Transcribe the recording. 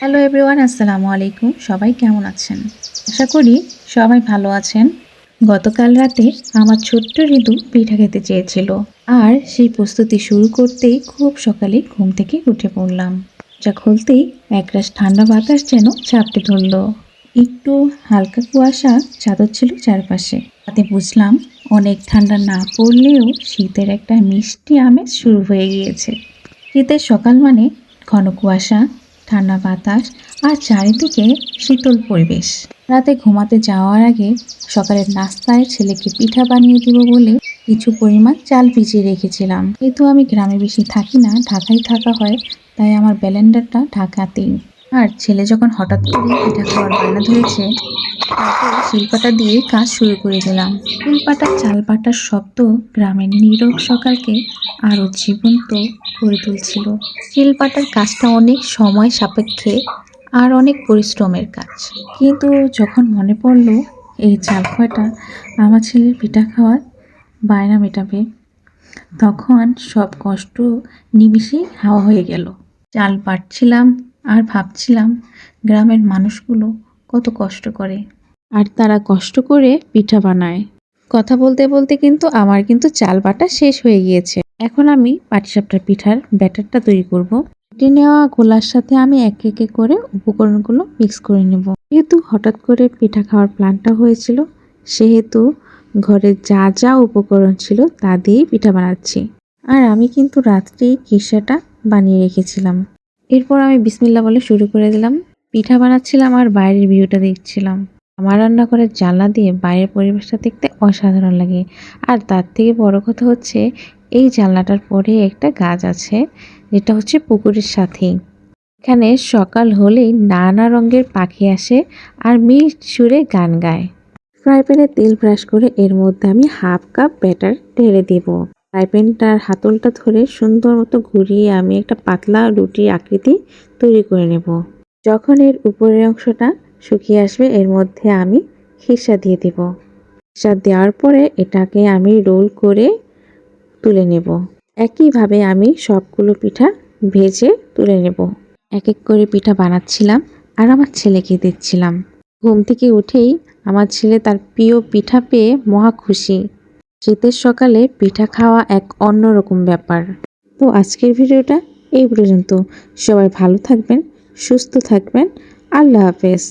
Hello everyone, আসসালামু আলাইকুম। সবাই কেমন আছেন? আশা করি সবাই ভালো আছেন। গতকাল রাতে আমার ছোট্ট ঋতু পিঠা খেতে চেয়েছিল, আর সেই প্রস্তুতি শুরু করতেই খুব সকালে ঘুম থেকে উঠে পড়লাম। যা খুলতেই একরাশ ঠান্ডা বাতাস যেন চাপটে ধরল। একটু হালকা কুয়াশা চাদর ছিল চারপাশে। তাতে বুঝলাম অনেক ঠান্ডা না পড়লেও শীতের একটা মিষ্টি আমেজ শুরু হয়ে গিয়েছে। শীতের সকাল মানে ঘন কুয়াশা, ঠান্ডা বাতাস আর চারিদিকে শীতল পরিবেশ। রাতে ঘুমাতে যাওয়ার আগে সকালের নাস্তায় ছেলেকে পিঠা বানিয়ে দিব বলে কিছু পরিমাণ চাল ভিজিয়ে রেখেছিলাম। যেহেতু আমি গ্রামে বেশি থাকি না, ঢাকায় থাকা হয়, তাই আমার ব্লেন্ডারটা ঢাকাতেই। আর ছেলে যখন হঠাৎ করে পিঠা খাওয়ার বায়না ধরেছে, তারপর শিলপাটা দিয়ে কাজ শুরু করে দিলাম। শিলপাটা চাল পাটার শব্দ গ্রামের নীরব সকালকে আরো জীবন্ত করে তুলছিল। শিলপাটার কাজটা অনেক সময় সাপেক্ষে আর অনেক পরিশ্রমের কাজ, কিন্তু যখন মনে পড়ল এই চাল কয়টা আমার ছেলের পিঠা খাওয়ার বায়না মেটাবে, তখন সব কষ্ট নিমিষেই হাওয়া হয়ে গেল। চাল পাড়ছিলাম আর ভাবছিলাম গ্রামের মানুষগুলো কত কষ্ট করে, আর তারা কষ্ট করে পিঠা বানায়। কথা বলতে বলতে কিন্তু আমার চাল বাটা শেষ হয়ে গিয়েছে। এখন আমি পাটিসাপটার পিঠার ব্যাটারটা তৈরি করব। কেটে নেওয়া গোলার সাথে আমি একে একে করে উপকরণগুলো মিক্স করে নেব। যেহেতু হঠাৎ করে পিঠা খাওয়ার প্ল্যানটা হয়েছিল, সেহেতু ঘরে যা যা উপকরণ ছিল তা দিয়েই পিঠা বানাচ্ছি। আর আমি কিন্তু রাত্রেই খিরসাটা বানিয়ে রেখেছিলাম। এরপর আমি বিসমিল্লাহ বলে শুরু করে দিলাম। পিঠা বানাচ্ছিলাম আর বাইরের ভিউটা দেখছিলাম। আমার রান্নাঘরের জানলা দিয়ে বাইরের পরিবেশটা দেখতে অসাধারণ লাগে। আর তার থেকে বড় কথা হচ্ছে, এই জানলাটার পরে একটা গাছ আছে, যেটা হচ্ছে পুকুরের সাথেই। এখানে সকাল হলেই নানা রঙের পাখি আসে আর মিষ্টি সুরে গান গায়। ফ্রাই প্যানে তেল ব্রাশ করে এর মধ্যে আমি হাফ কাপ ব্যাটার ঢেলে দেব। ফ্রাই প্যানটার হাতলটা ধরে সুন্দর মতো ঘুরিয়ে আমি একটা পাতলা রুটির আকৃতি তৈরি করে নেব। যখন এর উপরের অংশটা শুকিয়ে আসবে, এর মধ্যে আমি খিরসা দিয়ে দেব। খিরসা দেওয়ার পরে এটাকে আমি রোল করে তুলে নেব। একইভাবে আমি সবগুলো পিঠা ভেজে তুলে নেব। এক এক করে পিঠা বানাচ্ছিলাম আর আমার ছেলেকে দিচ্ছিলাম। ঘুম থেকে উঠেই আমার ছেলে তার প্রিয় পিঠা পেয়ে মহা খুশি। শীতের সকালে পিঠা খাওয়া এক অন্যরকম ব্যাপার। তো আজকের ভিডিওটা এই পর্যন্ত। সবাই ভালো থাকবেন, সুস্থ থাকবেন। আল্লাহ হাফেজ।